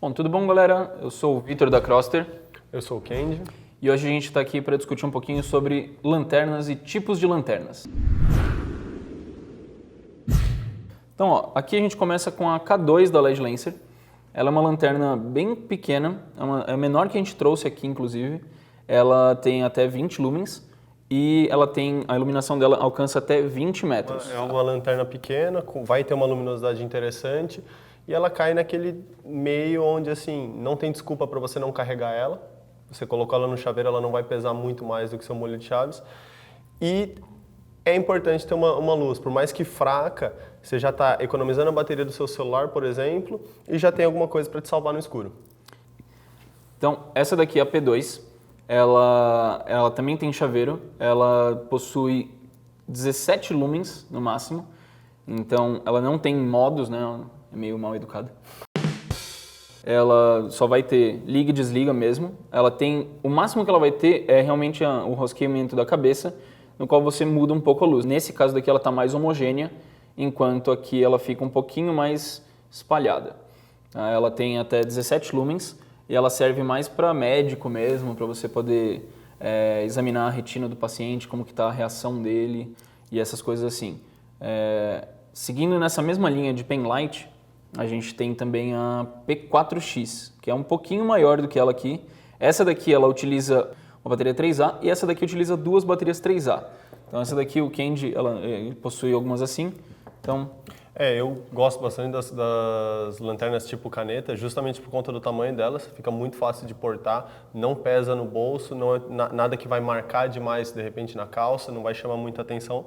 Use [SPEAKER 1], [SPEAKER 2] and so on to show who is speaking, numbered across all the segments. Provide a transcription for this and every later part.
[SPEAKER 1] Bom, tudo bom, galera? Eu sou o Vitor da Croster
[SPEAKER 2] Eu sou o Kendi.
[SPEAKER 1] e hoje a gente está aqui para discutir um pouquinho sobre lanternas e tipos de lanternas. Então, ó, aqui a gente começa com a K2 da LED Lancer. Ela é uma lanterna bem pequena, é a menor que a gente trouxe aqui, inclusive. Ela tem até 20 lumens e a iluminação dela alcança até 20 metros.
[SPEAKER 2] É uma lanterna pequena, vai ter uma luminosidade interessante e ela cai naquele meio onde assim não tem desculpa para você não carregar ela. Você colocou ela no chaveiro, ela não vai pesar muito mais do que seu molho de chaves. E é importante ter uma luz, por mais que fraca, você já está economizando a bateria do seu celular, por exemplo, e já tem alguma coisa para te salvar no escuro.
[SPEAKER 1] Então, essa daqui é a P2. Ela também tem chaveiro, ela possui 17 lumens no máximo, então ela não tem modos, né? É meio mal educada. Ela só vai ter liga e desliga mesmo. O máximo que ela vai ter é realmente o rosqueamento da cabeça, no qual você muda um pouco a luz. Nesse caso daqui ela está mais homogênea, enquanto aqui ela fica um pouquinho mais espalhada. Ela tem até 17 lumens e ela serve mais para médico mesmo, para você poder examinar a retina do paciente, como que está a reação dele e essas coisas assim. Seguindo nessa mesma linha de penlight, a gente tem também a P4X, que é um pouquinho maior do que ela aqui. Essa daqui ela utiliza uma bateria 3A e essa daqui utiliza duas baterias 3A. Então essa daqui o Kendi, ele possui algumas assim. Então,
[SPEAKER 2] Eu gosto bastante das lanternas tipo caneta, justamente por conta do tamanho delas, fica muito fácil de portar, não pesa no bolso, não é nada que vai marcar demais de repente na calça, não vai chamar muita atenção.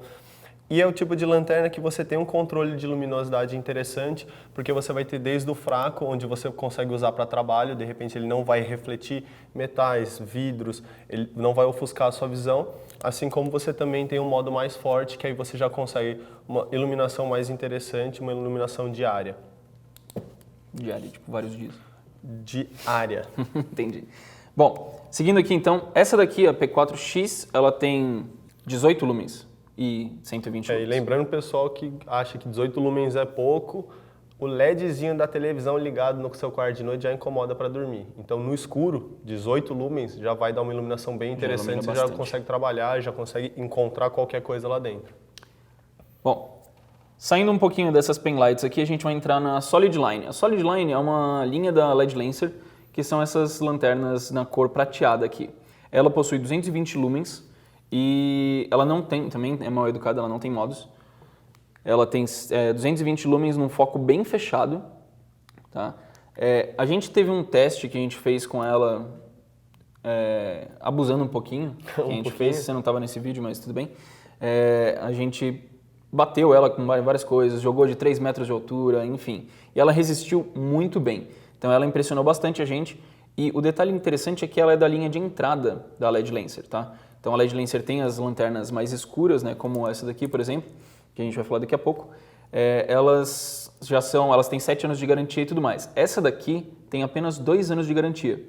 [SPEAKER 2] E é o tipo de lanterna que você tem um controle de luminosidade interessante, porque você vai ter desde o fraco, onde você consegue usar para trabalho, de repente ele não vai refletir metais, vidros, ele não vai ofuscar a sua visão, assim como você também tem um modo mais forte, que aí você já consegue uma iluminação mais interessante, uma iluminação diária.
[SPEAKER 1] diária, tipo vários dias.
[SPEAKER 2] Diária.
[SPEAKER 1] Entendi. Bom, seguindo aqui então, essa daqui, a P4X, ela tem 18 lumens e 120
[SPEAKER 2] E
[SPEAKER 1] lumens.
[SPEAKER 2] lembrando o pessoal que acha que 18 lumens é pouco, o LEDzinho da televisão ligado no seu quarto de noite já incomoda para dormir. Então no escuro, 18 lumens já vai dar uma iluminação bem interessante, você já consegue trabalhar, já consegue encontrar qualquer coisa lá dentro.
[SPEAKER 1] Bom, saindo um pouquinho dessas penlights aqui, a gente vai entrar na Solid Line. A Solid Line é uma linha da LED Lancer, que são essas lanternas na cor prateada aqui. Ela possui 220 lumens e ela não tem, também é mal educada, ela não tem modos. Ela tem 220 lumens num foco bem fechado. Tá? A gente teve um teste que a gente fez com ela, abusando um pouquinho, que a gente fez, você não estava nesse vídeo, mas tudo bem. A gente bateu ela com várias coisas, jogou de 3 metros de altura, enfim. E ela resistiu muito bem. Então ela impressionou bastante a gente. E o detalhe interessante é que ela é da linha de entrada da LED Lancer, tá? Então a LED Lancer tem as lanternas mais escuras, né, como essa daqui, por exemplo, que a gente vai falar daqui a pouco. Elas têm 7 anos de garantia e tudo mais. Essa daqui tem apenas 2 anos de garantia.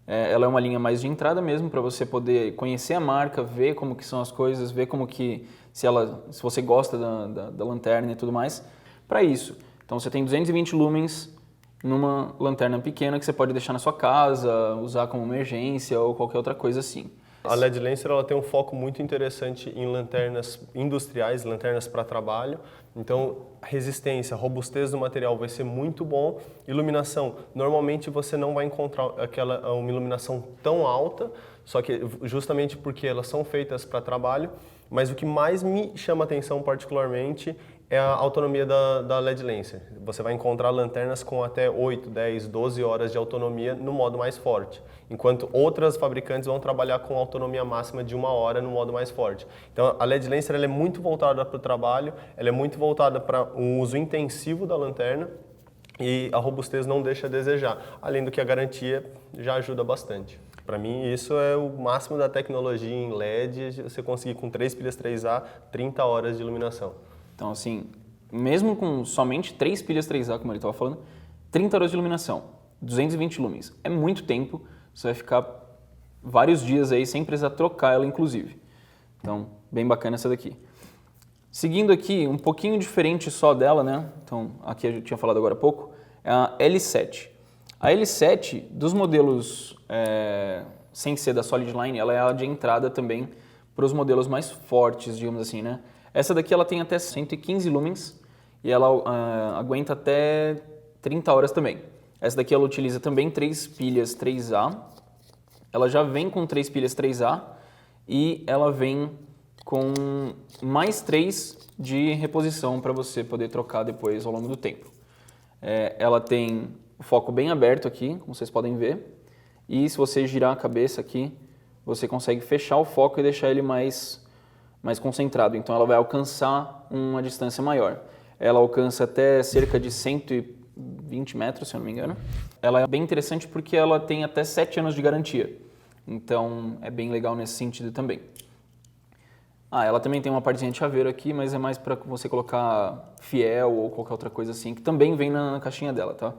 [SPEAKER 1] Ela é uma linha mais de entrada mesmo, para você poder conhecer a marca, ver como que são as coisas, ver como que, se você gosta da lanterna e tudo mais, para isso. Então você tem 220 lumens numa lanterna pequena que você pode deixar na sua casa, usar como emergência ou qualquer outra coisa assim.
[SPEAKER 2] A LED Lancer ela tem um foco muito interessante em lanternas industriais, lanternas para trabalho. Então, resistência, robustez do material vai ser muito bom. Iluminação, normalmente você não vai encontrar uma iluminação tão alta, só que justamente porque elas são feitas para trabalho. Mas o que mais me chama atenção particularmente é a autonomia da LED Lancer. Você vai encontrar lanternas com até 8, 10, 12 horas de autonomia no modo mais forte, enquanto outras fabricantes vão trabalhar com autonomia máxima de 1 hora no modo mais forte. Então a LED Lancer ela é muito voltada para o trabalho, ela é muito voltada para o uso intensivo da lanterna e a robustez não deixa a desejar, além do que a garantia já ajuda bastante. Para mim, isso é o máximo da tecnologia em LED, você conseguir com 3 pilhas 3A, 30 horas de iluminação.
[SPEAKER 1] Então, assim, mesmo com somente 3 pilhas 3A, como ele estava falando, 30 horas de iluminação, 220 lumens. É muito tempo, você vai ficar vários dias aí sem precisar trocar ela, inclusive. Então, bem bacana essa daqui. Seguindo aqui, um pouquinho diferente só dela, né? Então, aqui a gente tinha falado agora há pouco, é a L7. A L7, dos modelos sem ser da Solidline, ela é a de entrada também para os modelos mais fortes, digamos assim, né? Essa daqui ela tem até 115 lumens e ela aguenta até 30 horas também. Essa daqui ela utiliza também 3 pilhas 3A. Ela já vem com 3 pilhas 3A e ela vem com mais 3 de reposição para você poder trocar depois ao longo do tempo. Ela tem o foco bem aberto aqui, como vocês podem ver. E se você girar a cabeça aqui, você consegue fechar o foco e deixar ele mais concentrado. Então ela vai alcançar uma distância maior. Ela alcança até cerca de 120 metros, se eu não me engano. Ela é bem interessante porque ela tem até 7 anos de garantia. Então é bem legal nesse sentido também. Ela também tem uma partezinha de chaveiro aqui, mas é mais para você colocar fiel ou qualquer outra coisa assim, que também vem na caixinha dela, tá?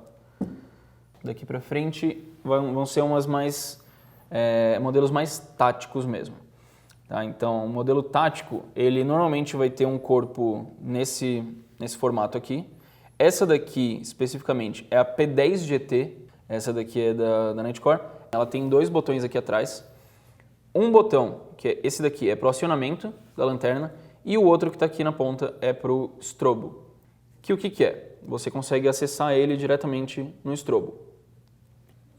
[SPEAKER 1] Daqui para frente vão ser modelos mais táticos mesmo. Tá? Então, o modelo tático, ele normalmente vai ter um corpo nesse formato aqui. Essa daqui, especificamente, é a P10 GT. Essa daqui é da Nitecore. Ela tem 2 botões aqui atrás. Um botão, que é esse daqui, é para o acionamento da lanterna. E o outro que está aqui na ponta é para o estrobo. O que é? Você consegue acessar ele diretamente no estrobo.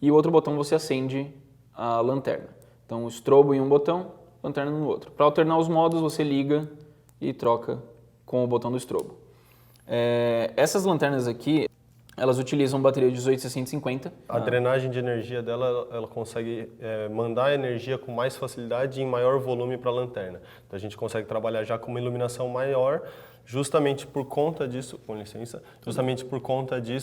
[SPEAKER 1] E o outro botão você acende a lanterna. Então, o estrobo em um botão, lanterna no outro. Para alternar os modos, você liga e troca com o botão do estrobo. Essas lanternas aqui, elas utilizam bateria 18650.
[SPEAKER 2] A drenagem de energia dela, ela consegue mandar energia com mais facilidade e em maior volume para a lanterna. Então a gente consegue trabalhar já com uma iluminação maior. Justamente por conta disso, com licença,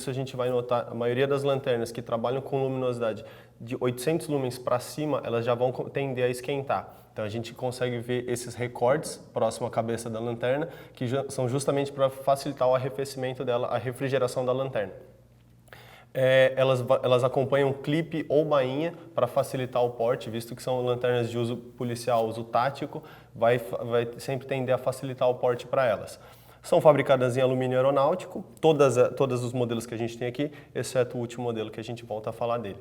[SPEAKER 2] a gente vai notar a maioria das lanternas que trabalham com luminosidade de 800 lumens para cima, elas já vão tender a esquentar. Então a gente consegue ver esses recortes próximo à cabeça da lanterna, que são justamente para facilitar o arrefecimento dela, a refrigeração da lanterna. Elas acompanham clipe ou bainha para facilitar o porte, visto que são lanternas de uso policial, uso tático, vai sempre tender a facilitar o porte para elas. São fabricadas em alumínio aeronáutico, todos os modelos que a gente tem aqui, exceto o último modelo que a gente volta a falar dele.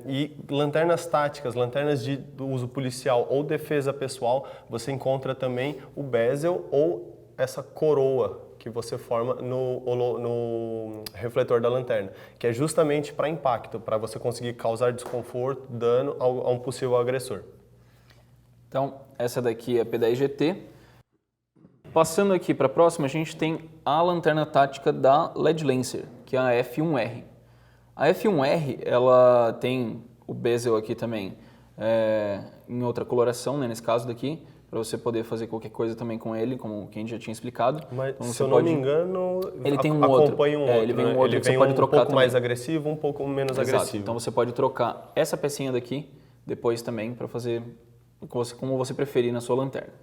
[SPEAKER 2] E lanternas táticas, lanternas de uso policial ou defesa pessoal, você encontra também o bezel ou essa coroa que você forma no refletor da lanterna, que é justamente para impacto, para você conseguir causar desconforto, dano a um possível agressor.
[SPEAKER 1] Então, essa daqui é a P10 GT. Passando aqui para a próxima, a gente tem a lanterna tática da LED Lancer, que é a F1R. A F1R, ela tem o bezel aqui também em outra coloração, né, nesse caso daqui, para você poder fazer qualquer coisa também com ele, como quem já tinha explicado.
[SPEAKER 2] Mas,
[SPEAKER 1] então,
[SPEAKER 2] se eu não me engano,
[SPEAKER 1] ele tem
[SPEAKER 2] acompanha um outro.
[SPEAKER 1] Ele vem um
[SPEAKER 2] né?
[SPEAKER 1] outro
[SPEAKER 2] ele
[SPEAKER 1] que você
[SPEAKER 2] vem
[SPEAKER 1] pode trocar
[SPEAKER 2] um pouco
[SPEAKER 1] também.
[SPEAKER 2] mais agressivo, um pouco menos
[SPEAKER 1] Exato.
[SPEAKER 2] agressivo.
[SPEAKER 1] Então você pode trocar essa pecinha daqui depois também para fazer como você preferir na sua lanterna.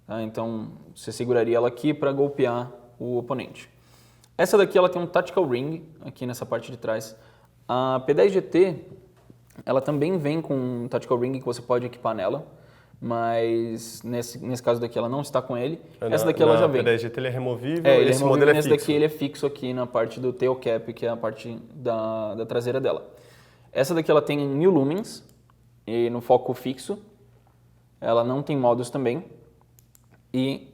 [SPEAKER 1] Tá? Então você seguraria ela aqui para golpear o oponente. Essa daqui ela tem um Tactical Ring aqui nessa parte de trás. A P10 GT ela também vem com um Tactical Ring que você pode equipar nela, mas nesse caso daqui ela não está com ele. Essa daqui ela já vem.
[SPEAKER 2] O P10 GT ele é removível,
[SPEAKER 1] ele
[SPEAKER 2] esse
[SPEAKER 1] é
[SPEAKER 2] modelo é
[SPEAKER 1] nesse
[SPEAKER 2] fixo.
[SPEAKER 1] daqui ele é fixo aqui na parte do tail cap, que é a parte da traseira dela. Essa daqui ela tem 1000 lumens e no foco fixo. Ela não tem modos também. E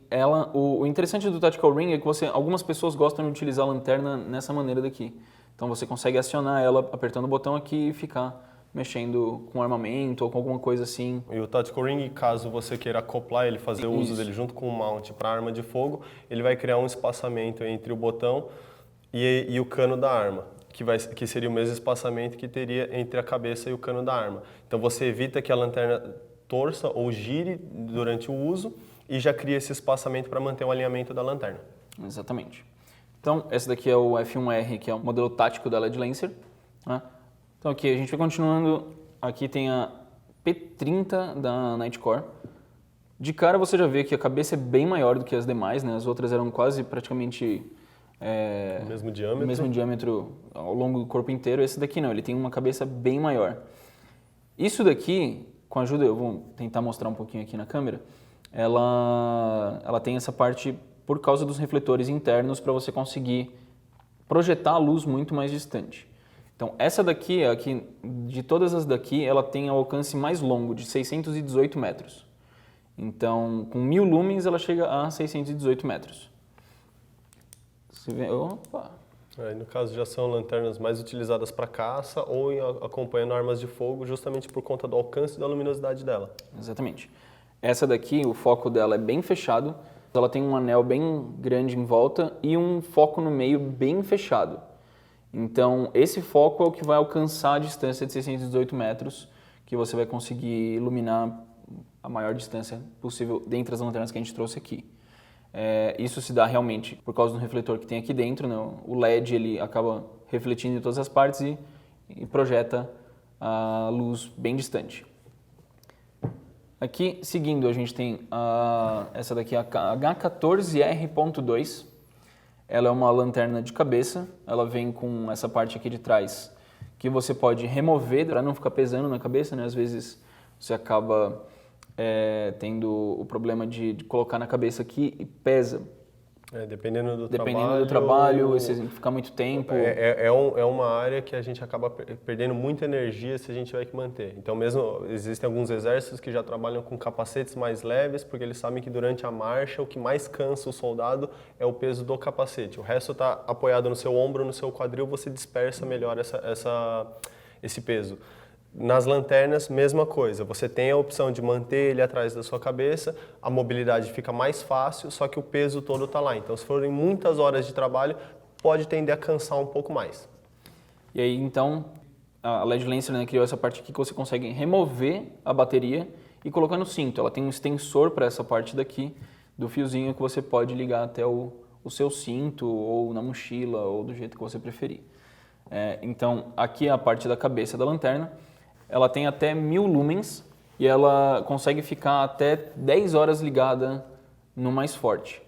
[SPEAKER 1] o interessante do Tactical Ring é que algumas pessoas gostam de utilizar a lanterna nessa maneira daqui. Então você consegue acionar ela apertando o botão aqui e ficar mexendo com armamento ou com alguma coisa assim.
[SPEAKER 2] E o Tactical Ring, caso você queira acoplar ele, fazer uso dele junto com o mount para arma de fogo, ele vai criar um espaçamento entre o botão e o cano da arma, que seria o mesmo espaçamento que teria entre a cabeça e o cano da arma. Então você evita que a lanterna torça ou gire durante o uso e já cria esse espaçamento para manter o alinhamento da lanterna.
[SPEAKER 1] Exatamente. Então, esse daqui é o F1R, que é o modelo tático da LED Lancer. Né? Então aqui a gente vai continuando, aqui tem a P30 da Nitecore. De cara você já vê que a cabeça é bem maior do que as demais, né? As outras eram quase praticamente
[SPEAKER 2] mesmo
[SPEAKER 1] diâmetro ao longo do corpo inteiro. Esse daqui não, ele tem uma cabeça bem maior. Isso daqui, com a ajuda, eu vou tentar mostrar um pouquinho aqui na câmera, ela tem essa parte por causa dos refletores internos para você conseguir projetar a luz muito mais distante. Então, essa daqui, de todas as daqui, ela tem o alcance mais longo, de 618 metros. Então, com 1000 lumens, ela chega a 618 metros. Você vê, opa!
[SPEAKER 2] No caso, já são lanternas mais utilizadas para caça ou acompanhando armas de fogo, justamente por conta do alcance e da luminosidade dela.
[SPEAKER 1] Exatamente. Essa daqui, o foco dela é bem fechado, ela tem um anel bem grande em volta e um foco no meio bem fechado. Então, esse foco é o que vai alcançar a distância de 618 metros, que você vai conseguir iluminar a maior distância possível dentre as lanternas que a gente trouxe aqui. Isso se dá realmente por causa do refletor que tem aqui dentro, né? O LED ele acaba refletindo em todas as partes e projeta a luz bem distante. Aqui, seguindo, a gente tem essa daqui, a H14R.2. Ela é uma lanterna de cabeça, ela vem com essa parte aqui de trás que você pode remover para não ficar pesando na cabeça, né? Às vezes você acaba tendo o problema de colocar na cabeça aqui e pesa.
[SPEAKER 2] Dependendo do
[SPEAKER 1] trabalho, você fica muito tempo.
[SPEAKER 2] É uma área que a gente acaba perdendo muita energia se a gente tiver que manter. Então, mesmo existem alguns exércitos que já trabalham com capacetes mais leves, porque eles sabem que durante a marcha o que mais cansa o soldado é o peso do capacete. O resto está apoiado no seu ombro, no seu quadril, você dispersa melhor esse peso. Nas lanternas, mesma coisa, você tem a opção de manter ele atrás da sua cabeça, a mobilidade fica mais fácil, só que o peso todo está lá. Então, se forem muitas horas de trabalho, pode tender a cansar um pouco mais.
[SPEAKER 1] E aí, então, a LED Lancer, né, criou essa parte aqui que você consegue remover a bateria e colocar no cinto. Ela tem um extensor para essa parte daqui, do fiozinho que você pode ligar até o seu cinto, ou na mochila, ou do jeito que você preferir. Então, aqui é a parte da cabeça da lanterna. Ela tem até 1000 lumens e ela consegue ficar até 10 horas ligada no mais forte.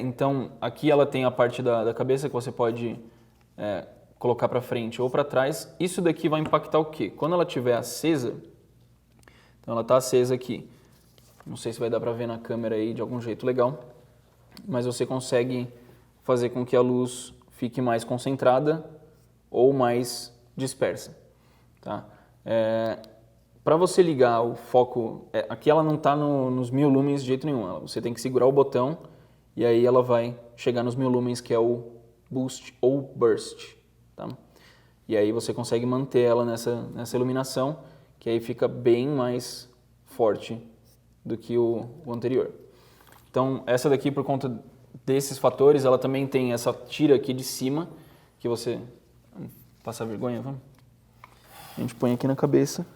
[SPEAKER 1] Então, aqui ela tem a parte da cabeça que você pode colocar para frente ou para trás. Isso daqui vai impactar o quê? Quando ela estiver acesa, então ela está acesa aqui. Não sei se vai dar para ver na câmera aí de algum jeito legal, mas você consegue fazer com que a luz fique mais concentrada ou mais dispersa. Tá? Para você ligar o foco, aqui ela não está nos 1000 lumens de jeito nenhum, você tem que segurar o botão e aí ela vai chegar nos 1000 lumens, que é o boost ou burst. Tá? E aí você consegue manter ela nessa iluminação, que aí fica bem mais forte do que o anterior. Então essa daqui, por conta desses fatores, ela também tem essa tira aqui de cima, que você... Passar vergonha, vamos? A gente põe aqui na cabeça.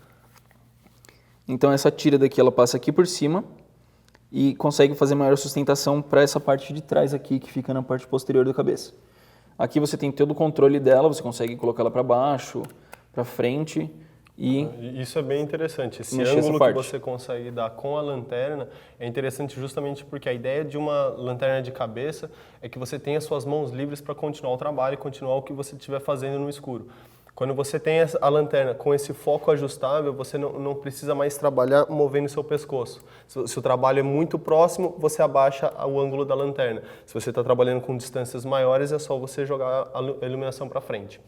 [SPEAKER 1] Então essa tira daqui, ela passa aqui por cima e consegue fazer maior sustentação para essa parte de trás aqui, que fica na parte posterior da cabeça. Aqui você tem todo o controle dela, você consegue colocar ela para baixo, para frente e...
[SPEAKER 2] Isso é bem interessante. Esse ângulo que você consegue dar com a lanterna é interessante justamente porque a ideia de uma lanterna de cabeça é que você tenha suas mãos livres para continuar o trabalho e continuar o que você estiver fazendo no escuro. Quando você tem a lanterna com esse foco ajustável, você não precisa mais trabalhar movendo o seu pescoço. Se o trabalho é muito próximo, você abaixa o ângulo da lanterna. Se você está trabalhando com distâncias maiores, é só você jogar a iluminação para frente.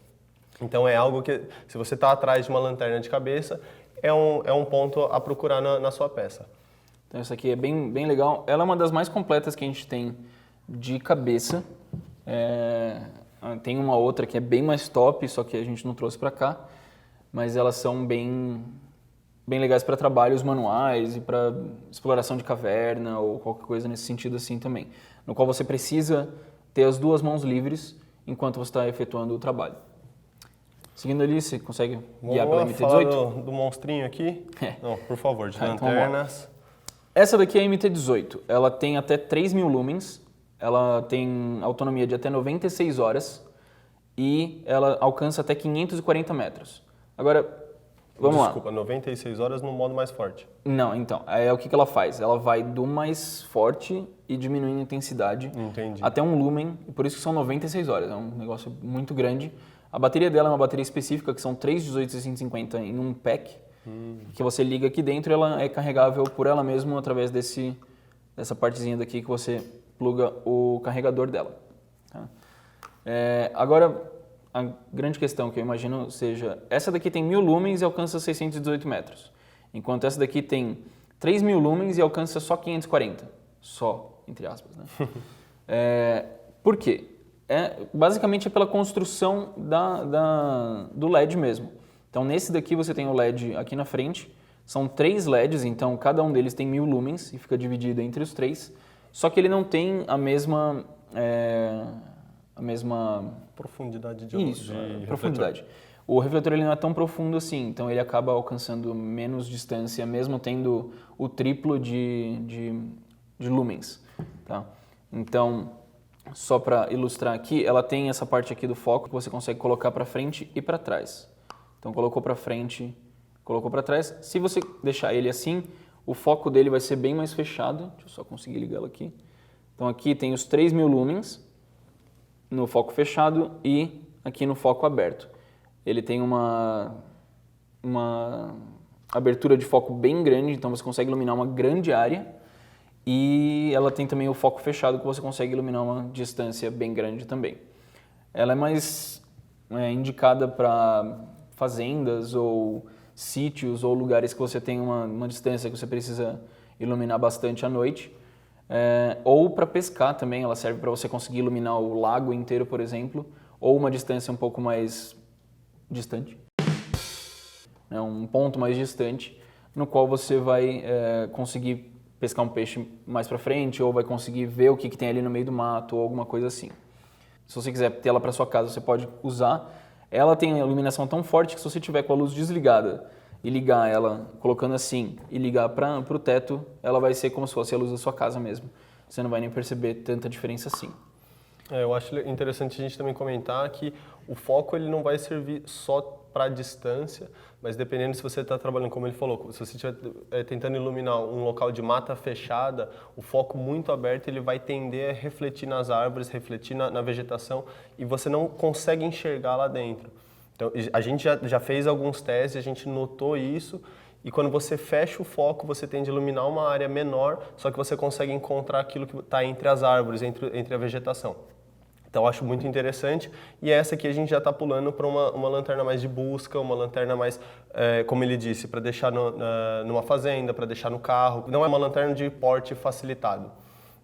[SPEAKER 2] Então é algo que, se você está atrás de uma lanterna de cabeça, é um ponto a procurar na sua peça.
[SPEAKER 1] Então essa aqui é bem legal. Ela é uma das mais completas que a gente tem de cabeça. Tem uma outra que é bem mais top, só que a gente não trouxe para cá, mas elas são bem legais para trabalhos manuais e para exploração de caverna ou qualquer coisa nesse sentido assim também, no qual você precisa ter as duas mãos livres enquanto você está efetuando o trabalho. Seguindo ali, você consegue guiar pela MT-18?
[SPEAKER 2] Vamos falar do monstrinho aqui? Não, por favor, de lanternas.
[SPEAKER 1] Então, essa daqui é a MT-18, ela tem até 3000 lumens. Ela tem autonomia de até 96 horas e ela alcança até 540 metros. Agora, vamos lá.
[SPEAKER 2] Desculpa, 96 horas no modo mais forte.
[SPEAKER 1] Não, então, o que ela faz? Ela vai do mais forte e diminuindo a intensidade.
[SPEAKER 2] Entendi.
[SPEAKER 1] Até 1 lumen, e por isso que são 96 horas, é um negócio muito grande. A bateria dela é uma bateria específica, que são 3 18650 em um pack, que você liga aqui dentro e ela é carregável por ela mesma através dessa partezinha daqui que você pluga o carregador dela. Tá? Agora, a grande questão que eu imagino seja, essa daqui tem 1000 lumens e alcança 618 metros, enquanto essa daqui tem 3000 lumens e alcança só 540. Só, entre aspas, né? Por quê? Basicamente é pela construção do LED mesmo. Então, nesse daqui você tem o LED aqui na frente, são 3 LEDs, então cada um deles tem 1000 lumens e fica dividido entre os 3, só que ele não tem a mesma
[SPEAKER 2] profundidade
[SPEAKER 1] profundidade. O refletor ele não é tão profundo assim, então ele acaba alcançando menos distância, mesmo tendo o triplo de lumens. Tá? Então, só para ilustrar aqui, ela tem essa parte aqui do foco que você consegue colocar para frente e para trás. Então, colocou para frente, colocou para trás. Se você deixar ele assim, o foco dele vai ser bem mais fechado. Deixa eu só conseguir ligá-lo aqui. Então, aqui tem os 3000 lumens no foco fechado e aqui no foco aberto. Ele tem uma abertura de foco bem grande, então você consegue iluminar uma grande área. E ela tem também o foco fechado, que você consegue iluminar uma distância bem grande também. Ela é mais indicada para fazendas ou sítios ou lugares que você tem uma distância que você precisa iluminar bastante à noite. Ou para pescar também, ela serve para você conseguir iluminar o lago inteiro, por exemplo, ou uma distância um pouco mais distante. Um ponto mais distante, no qual você vai conseguir pescar um peixe mais para frente, ou vai conseguir ver o que tem ali no meio do mato, ou alguma coisa assim. Se você quiser ter ela para sua casa, você pode usar. Ela tem a iluminação tão forte que se você tiver com a luz desligada e ligar ela colocando assim e ligar para o teto, ela vai ser como se fosse a luz da sua casa mesmo. Você não vai nem perceber tanta diferença assim.
[SPEAKER 2] Eu acho interessante a gente também comentar que o foco ele não vai servir só para a distância, mas dependendo se você está trabalhando, como ele falou, se você estiver tentando iluminar um local de mata fechada, o foco muito aberto ele vai tender a refletir nas árvores, refletir na vegetação e você não consegue enxergar lá dentro. Então, a gente já fez alguns testes, a gente notou isso e quando você fecha o foco, você tende a iluminar uma área menor, só que você consegue encontrar aquilo que está entre as árvores, entre a vegetação. Então, eu acho muito interessante. E essa aqui a gente já está pulando para uma lanterna mais de busca, uma lanterna mais, como ele disse, para deixar numa fazenda, para deixar no carro. Não é uma lanterna de porte facilitado.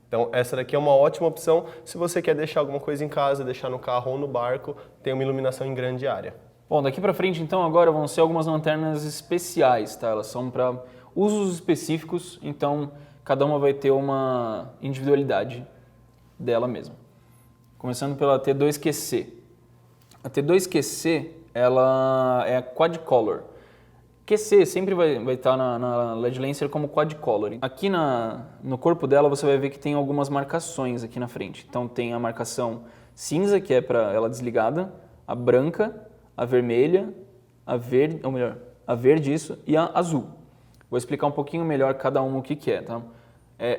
[SPEAKER 2] Então, essa daqui é uma ótima opção se você quer deixar alguma coisa em casa, deixar no carro ou no barco, tem uma iluminação em grande área.
[SPEAKER 1] Bom, daqui para frente, então, agora vão ser algumas lanternas especiais, tá? Elas são para usos específicos, então cada uma vai ter uma individualidade dela mesma. Começando pela T2QC. A T2QC, ela é quadcolor. QC sempre vai estar na LED Lancer como quadcolor. Aqui no corpo dela você vai ver que tem algumas marcações aqui na frente. Então tem a marcação cinza, que é para ela desligada, a branca, a vermelha, a verde, ou melhor, a verde isso, e a azul. Vou explicar um pouquinho melhor cada uma o que é, tá?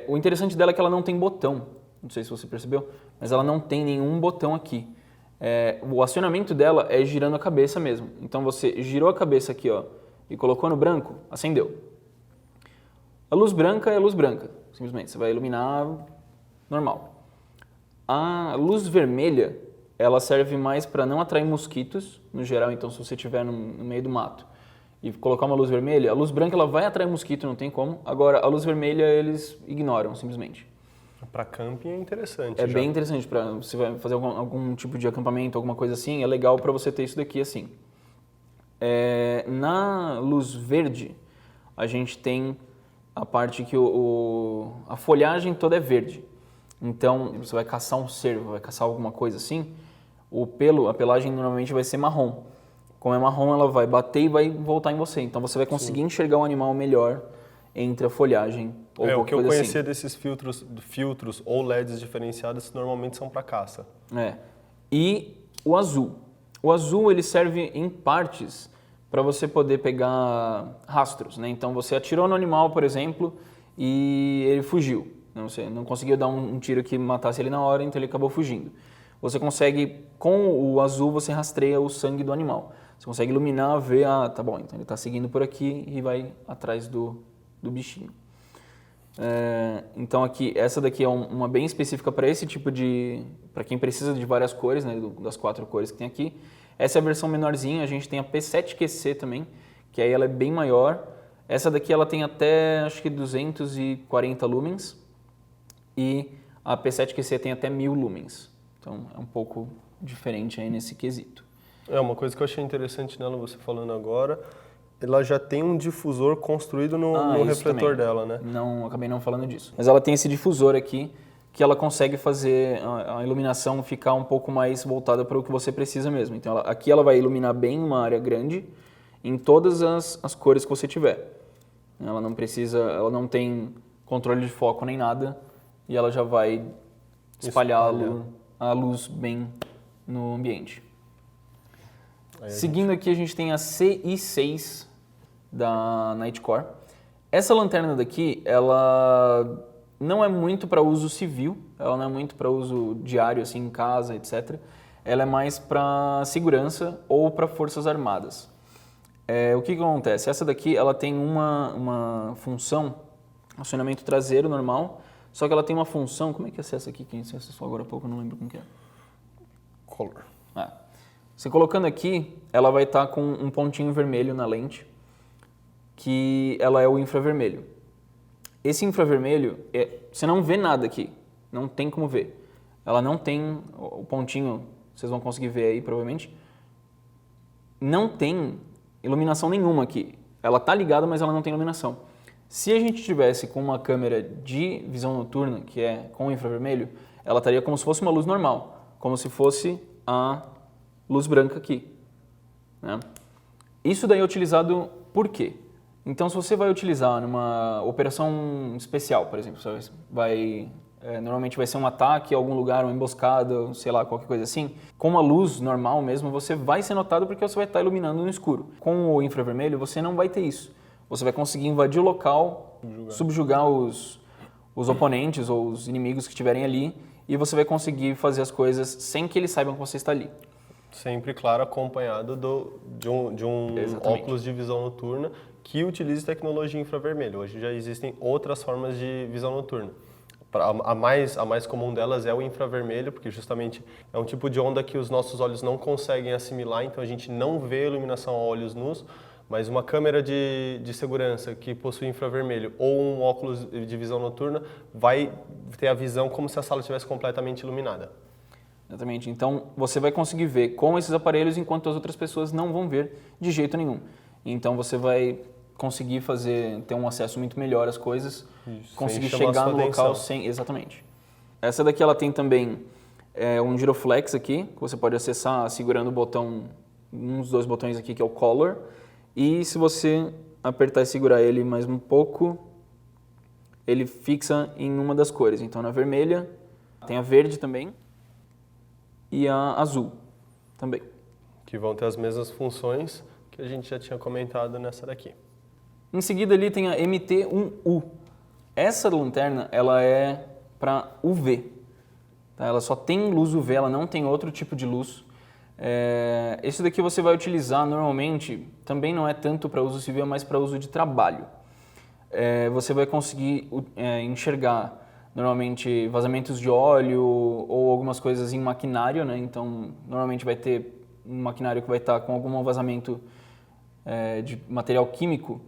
[SPEAKER 1] O interessante dela é que ela não tem botão. Não sei se você percebeu, mas ela não tem nenhum botão aqui. O acionamento dela é girando a cabeça mesmo. Então você girou a cabeça aqui, ó, e colocou no branco, acendeu. A luz branca é a luz branca, simplesmente. Você vai iluminar normal. A luz vermelha, ela serve mais para não atrair mosquitos, no geral. Então, se você estiver no meio do mato e colocar uma luz vermelha, a luz branca ela vai atrair mosquito, não tem como. Agora, a luz vermelha eles ignoram, simplesmente.
[SPEAKER 2] Para camping é interessante.
[SPEAKER 1] Bem interessante para você vai fazer algum tipo de acampamento, alguma coisa assim. É legal para você ter isso daqui assim. Na luz verde, a gente tem a parte que a folhagem toda é verde. Então, você vai caçar um cervo, vai caçar alguma coisa assim, a pelagem normalmente vai ser marrom. Como é marrom, ela vai bater e vai voltar em você. Então, você vai conseguir enxergar um animal melhor entre a folhagem ou qualquer
[SPEAKER 2] o que eu
[SPEAKER 1] coisa
[SPEAKER 2] conhecia
[SPEAKER 1] assim.
[SPEAKER 2] desses filtros ou LEDs diferenciados normalmente são para caça.
[SPEAKER 1] E o azul. O azul ele serve em partes para você poder pegar rastros, né? Então você atirou no animal, por exemplo, e ele fugiu. Você não conseguiu dar um tiro que matasse ele na hora, então ele acabou fugindo. Você consegue, com o azul, você rastreia o sangue do animal. Você consegue iluminar, ver, tá bom, então ele está seguindo por aqui e vai atrás do bichinho. Então aqui, essa daqui é uma bem específica para esse tipo para quem precisa de várias cores, né, das 4 cores que tem aqui. Essa é a versão menorzinha, a gente tem a P7QC também, que aí ela é bem maior. Essa daqui ela tem até, acho que 240 lumens e a P7QC tem até 1000 lumens. Então é um pouco diferente aí nesse quesito.
[SPEAKER 2] Uma coisa que eu achei interessante nela, você falando agora, ela já tem um difusor construído no refletor dela, né?
[SPEAKER 1] Não, acabei não falando disso. Mas ela tem esse difusor aqui, que ela consegue fazer a iluminação ficar um pouco mais voltada para o que você precisa mesmo. Então aqui ela vai iluminar bem uma área grande em todas as cores que você tiver. Ela não tem controle de foco nem nada e ela já vai espalhar a luz bem no ambiente. Seguindo aqui a gente tem a CI6 da Nitecore. Essa lanterna daqui, ela não é muito para uso civil, ela não é muito para uso diário, assim, em casa, etc. Ela é mais para segurança ou para forças armadas. O que acontece? Essa daqui, ela tem uma função, acionamento traseiro normal, só que ela tem uma função, como é que acessa aqui? Quem acessou agora há pouco, eu não lembro como que é.
[SPEAKER 2] Color.
[SPEAKER 1] Você colocando aqui, ela vai estar com um pontinho vermelho na lente, que ela é o infravermelho. Esse infravermelho, você não vê nada aqui, não tem como ver. Ela não tem o pontinho, vocês vão conseguir ver aí provavelmente, não tem iluminação nenhuma aqui. Ela está ligada, mas ela não tem iluminação. Se a gente tivesse com uma câmera de visão noturna, que é com infravermelho, ela estaria como se fosse uma luz normal, como se fosse a luz branca aqui, né? Isso daí é utilizado por quê? Então, se você vai utilizar numa operação especial, por exemplo, você normalmente vai ser um ataque a algum lugar, uma emboscada, sei lá, qualquer coisa assim, com uma luz normal mesmo, você vai ser notado porque você vai estar iluminando no escuro. Com o infravermelho, você não vai ter isso. Você vai conseguir invadir o local, subjugar os oponentes ou os inimigos que estiverem ali e você vai conseguir fazer as coisas sem que eles saibam que você está ali.
[SPEAKER 2] Sempre, claro, acompanhado de um óculos de visão noturna que utilize tecnologia infravermelho. Hoje já existem outras formas de visão noturna. A mais comum delas é o infravermelho, porque justamente é um tipo de onda que os nossos olhos não conseguem assimilar, então a gente não vê iluminação a olhos nus, mas uma câmera de segurança que possui infravermelho ou um óculos de visão noturna vai ter a visão como se a sala estivesse completamente iluminada.
[SPEAKER 1] Exatamente. Então, você vai conseguir ver com esses aparelhos enquanto as outras pessoas não vão ver de jeito nenhum. Então, você vai conseguir ter um acesso muito melhor às coisas, conseguir chegar no local sem... Exatamente. Essa daqui, ela tem também um giroflex aqui, que você pode acessar segurando o botão, um dos dois botões aqui, que é o Color. E se você apertar e segurar ele mais um pouco, ele fixa em uma das cores. Então, na vermelha, tem a verde também. E a azul também.
[SPEAKER 2] Que vão ter as mesmas funções que a gente já tinha comentado nessa daqui.
[SPEAKER 1] Em seguida ali tem a MT1U. Essa lanterna, ela é para UV. Tá? Ela só tem luz UV, ela não tem outro tipo de luz. Esse daqui você vai utilizar normalmente, também não é tanto para uso civil, mas para uso de trabalho. Você vai conseguir enxergar normalmente vazamentos de óleo ou algumas coisas em maquinário, né? Então, normalmente vai ter um maquinário que vai estar com algum vazamento de material químico.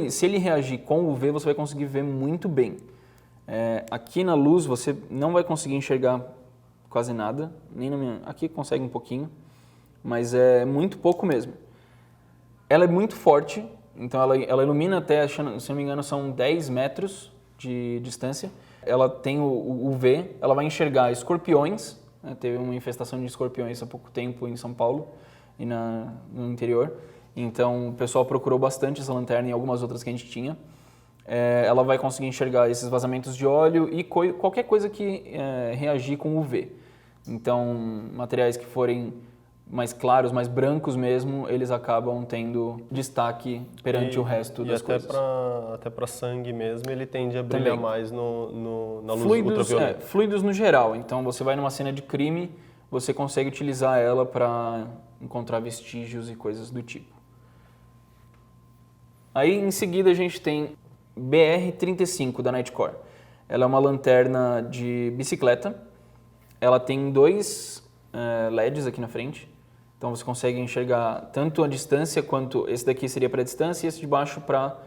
[SPEAKER 1] Se ele reagir com o UV, você vai conseguir ver muito bem. Aqui na luz você não vai conseguir enxergar quase nada, aqui consegue um pouquinho, mas é muito pouco mesmo. Ela é muito forte, então ela ilumina até, se não me engano, são 10 metros de distância. Ela tem o UV, ela vai enxergar escorpiões, né? Teve uma infestação de escorpiões há pouco tempo em São Paulo e no interior. Então o pessoal procurou bastante essa lanterna e algumas outras que a gente tinha. Ela vai conseguir enxergar esses vazamentos de óleo e qualquer coisa que reagir com UV. Então materiais que forem mais claros, mais brancos mesmo, eles acabam tendo destaque perante o resto das coisas.
[SPEAKER 2] E até para sangue mesmo, ele tende a brilhar mais na luz ultravioleta.
[SPEAKER 1] Fluidos no geral. Então, você vai numa cena de crime, você consegue utilizar ela para encontrar vestígios e coisas do tipo. Aí, em seguida, a gente tem BR35 da Nitecore. Ela é uma lanterna de bicicleta. Ela tem dois LEDs aqui na frente. Então você consegue enxergar tanto a distância quanto esse daqui seria para a distância e esse de baixo para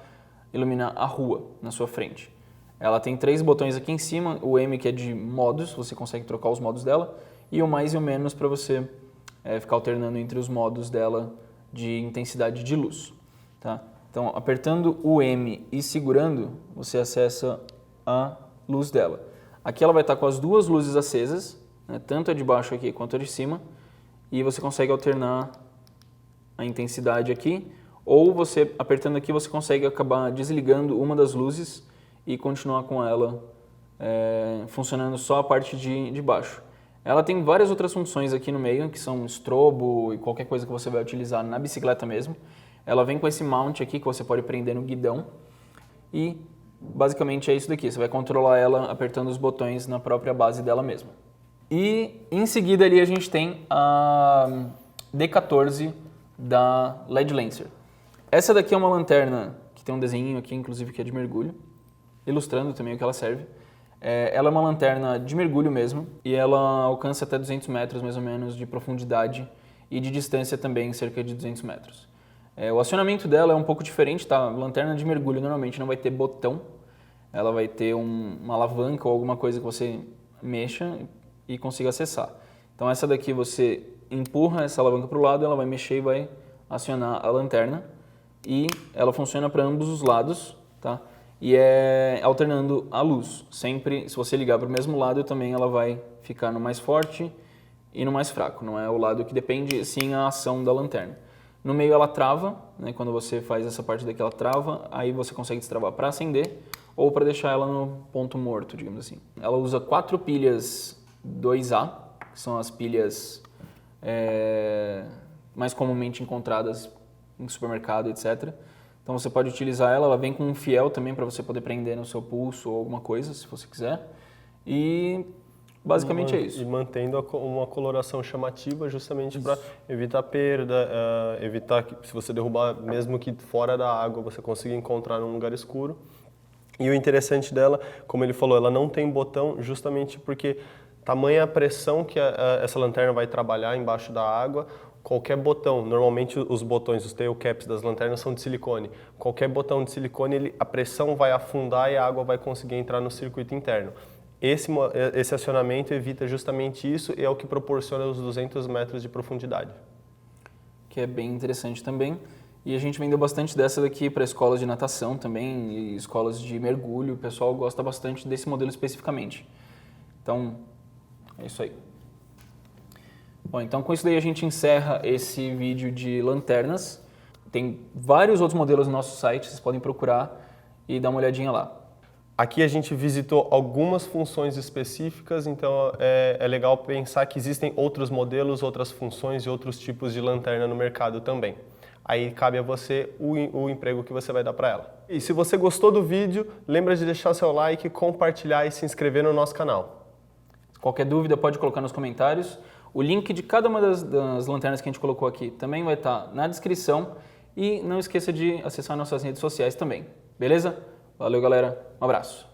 [SPEAKER 1] iluminar a rua na sua frente. Ela tem 3 botões aqui em cima, o M que é de modos, você consegue trocar os modos dela, e o mais e o menos para você ficar alternando entre os modos dela de intensidade de luz. Tá? Então, apertando o M e segurando, você acessa a luz dela. Aqui ela vai estar com as 2 luzes acesas, né, tanto a de baixo aqui quanto a de cima, e você consegue alternar a intensidade aqui, ou você, apertando aqui, você consegue acabar desligando uma das luzes e continuar com ela funcionando só a parte de baixo. Ela tem várias outras funções aqui no meio, que são estrobo e qualquer coisa que você vai utilizar na bicicleta mesmo. Ela vem com esse mount aqui que você pode prender no guidão e basicamente é isso daqui. Você vai controlar ela apertando os botões na própria base dela mesma. E em seguida ali a gente tem a D14 da LED Lancer. Essa daqui é uma lanterna que tem um desenho aqui, inclusive, que é de mergulho, ilustrando também o que ela serve. Ela é uma lanterna de mergulho mesmo e ela alcança até 200 metros mais ou menos de profundidade e de distância também cerca de 200 metros. O acionamento dela é um pouco diferente, tá? A lanterna de mergulho normalmente não vai ter botão, ela vai ter uma alavanca ou alguma coisa que você mexa e consiga acessar. Então essa daqui você empurra essa alavanca para o lado, ela vai mexer e vai acionar a lanterna e ela funciona para ambos os lados, tá? E alternando a luz. Sempre, se você ligar para o mesmo lado, também ela vai ficar no mais forte e no mais fraco. Não é o lado que depende, sim, a ação da lanterna. No meio ela trava, né? Quando você faz essa parte daqui ela trava, aí você consegue destravar para acender ou para deixar ela no ponto morto, digamos assim. Ela usa 4 pilhas 2A, que são as pilhas mais comumente encontradas em supermercado, etc. Então você pode utilizar ela vem com um fiel também para você poder prender no seu pulso ou alguma coisa, se você quiser. E basicamente é isso.
[SPEAKER 2] E mantendo uma coloração chamativa justamente para evitar perda, evitar que se você derrubar, mesmo que fora da água, você consiga encontrar num lugar escuro. E o interessante dela, como ele falou, ela não tem botão justamente porque tamanha a pressão que essa lanterna vai trabalhar embaixo da água, qualquer botão, normalmente os botões, os tail caps das lanternas são de silicone. Qualquer botão de silicone, a pressão vai afundar e a água vai conseguir entrar no circuito interno. Esse acionamento evita justamente isso e é o que proporciona os 200 metros de profundidade.
[SPEAKER 1] Que é bem interessante também. E a gente vendeu bastante dessa daqui para escolas de natação também e escolas de mergulho. O pessoal gosta bastante desse modelo especificamente. Então, é isso aí. Bom, então com isso daí a gente encerra esse vídeo de lanternas. Tem vários outros modelos no nosso site, vocês podem procurar e dar uma olhadinha lá.
[SPEAKER 2] Aqui a gente visitou algumas funções específicas, então é legal pensar que existem outros modelos, outras funções e outros tipos de lanterna no mercado também. Aí cabe a você o emprego que você vai dar para ela. E se você gostou do vídeo, lembra de deixar seu like, compartilhar e se inscrever no nosso canal.
[SPEAKER 1] Qualquer dúvida pode colocar nos comentários. O link de cada uma das lanternas que a gente colocou aqui também vai estar na descrição. E não esqueça de acessar nossas redes sociais também. Beleza? Valeu, galera. Um abraço.